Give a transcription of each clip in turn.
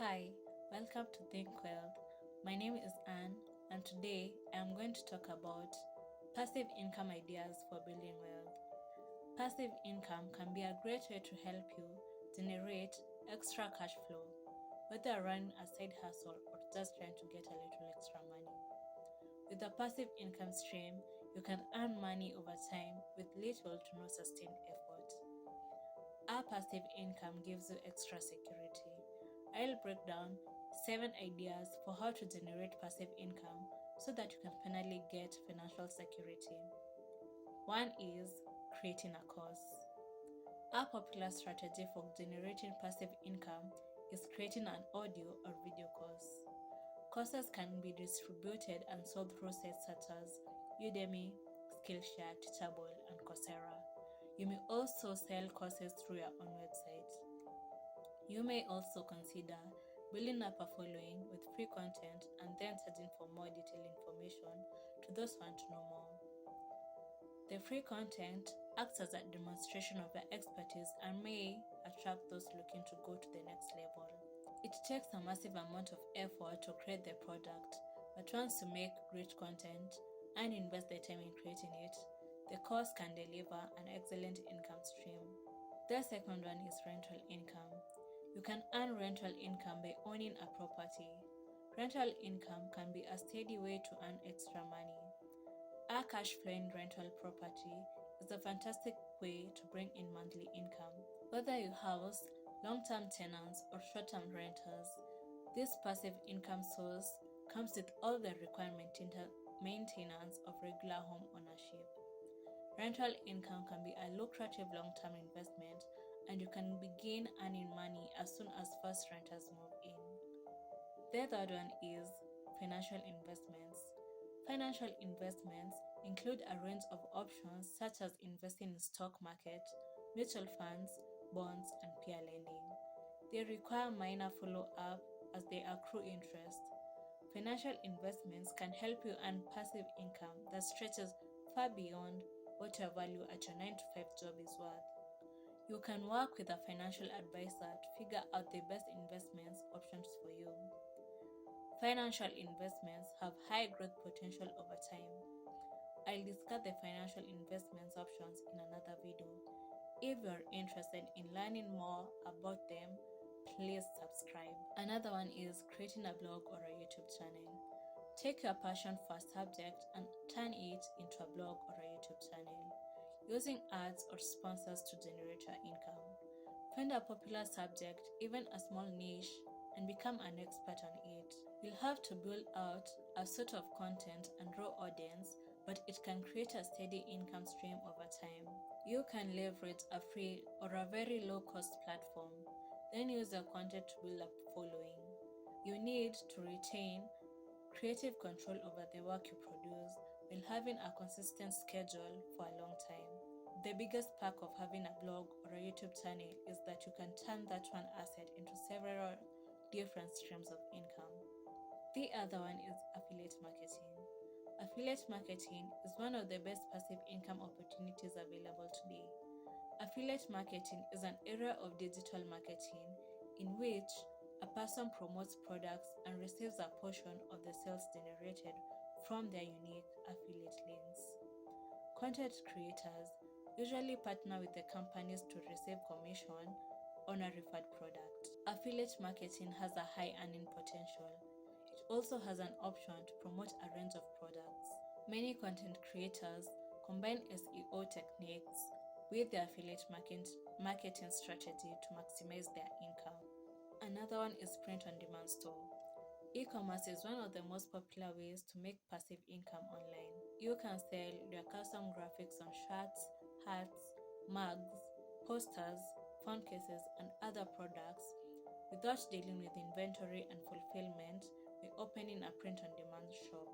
Hi, welcome to Think Wealth. My name is Anne, and today I am going to talk about passive income ideas for building wealth. Passive income can be a great way to help you generate extra cash flow, whether running a side hustle or just trying to get a little extra money. With a passive income stream, you can earn money over time with little to no sustained effort. Our passive income gives you extra security. I'll break down 7 ideas for how to generate passive income so that you can finally get financial security. One is creating a course. A popular strategy for generating passive income is creating an audio or video course. Courses can be distributed and sold through sites such as Udemy, Skillshare, Teachable, and Coursera. You may also sell courses through your own website. You may also consider building up a following with free content and then charging for more detailed information to those who want to know more. The free content acts as a demonstration of your expertise and may attract those looking to go to the next level. It takes a massive amount of effort to create the product, but once you make great content and invest the time in creating it, the course can deliver an excellent income stream. The second one is rental income. You can earn rental income by owning a property. Rental income can be a steady way to earn extra money. A cash flowing rental property is a fantastic way to bring in monthly income. Whether you house long term tenants or short term renters, this passive income source comes with all the required maintenance of regular home ownership. Rental income can be a lucrative long term investment, and you can begin earning money as soon as first renters move in. The third one is financial investments. Financial investments include a range of options such as investing in stock market, mutual funds, bonds, and peer lending. They require minor follow-up as they accrue interest. Financial investments can help you earn passive income that stretches far beyond what your value at your 9 to 5 job is worth. You can work with a financial advisor to figure out the best investments options for you. Financial investments have high growth potential over time. I'll discuss the financial investments options in another video. If you're interested in learning more about them, please subscribe. Another one is creating a blog or a YouTube channel. Take your passion for a subject and turn it into a blog or a YouTube channel, using ads or sponsors to generate your income. Find a popular subject, even a small niche, and become an expert on it. You'll have to build out a sort of content and draw audience, but it can create a steady income stream over time. You can leverage a free or a very low cost platform, then use your content to build a following. You need to retain creative control over the work you produce while having a consistent schedule for a long time. The biggest perk of having a blog or a YouTube channel is that you can turn that one asset into several different streams of income. The other one is affiliate marketing. Affiliate marketing is one of the best passive income opportunities available today. Affiliate marketing is an area of digital marketing in which a person promotes products and receives a portion of the sales generated from their unique affiliate links. Content creators usually partner with the companies to receive commission on a referred product. Affiliate marketing has a high earning potential. It also has an option to promote a range of products. Many content creators combine SEO techniques with their affiliate marketing strategy to maximize their income. Another one is print on demand store. E-commerce is one of the most popular ways to make passive income online. You can sell your custom graphics on shirts, hats, mugs, posters, phone cases, and other products without dealing with inventory and fulfillment by opening a print on demand shop.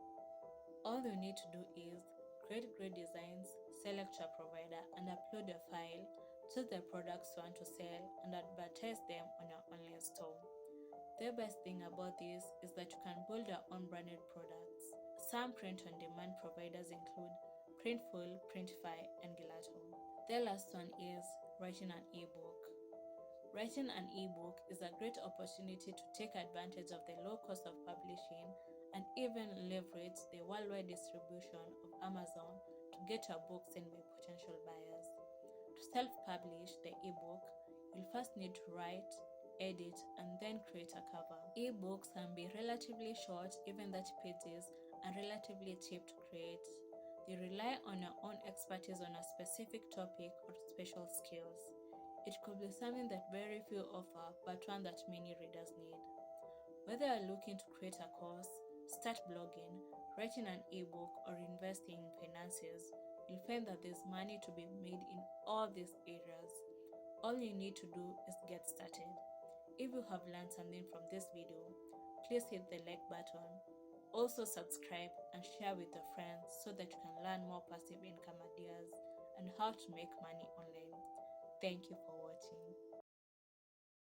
All you need to do is create great designs, select your provider, and upload your file, choose the products you want to sell, and advertise them on your online store. The best thing about this is that you can build your own branded products. Some print-on-demand providers include Printful, Printify, and Gelato. The last one is writing an ebook. Writing an ebook is a great opportunity to take advantage of the low cost of publishing and even leverage the worldwide distribution of Amazon to get your book seen by potential buyers. To self-publish the ebook, you'll first need to write, edit, and then create a cover. Ebooks can be relatively short, even 30 pages, and relatively cheap to create. They rely on your own expertise on a specific topic or special skills. It could be something that very few offer, but one that many readers need. Whether you're looking to create a course, start blogging, writing an ebook, or investing in finances, you'll find that there's money to be made in all these areas. All you need to do is get started. If you have learned something from this video, please hit the like button. Also subscribe and share with your friends so that you can learn more passive income ideas and how to make money online. Thank you for watching.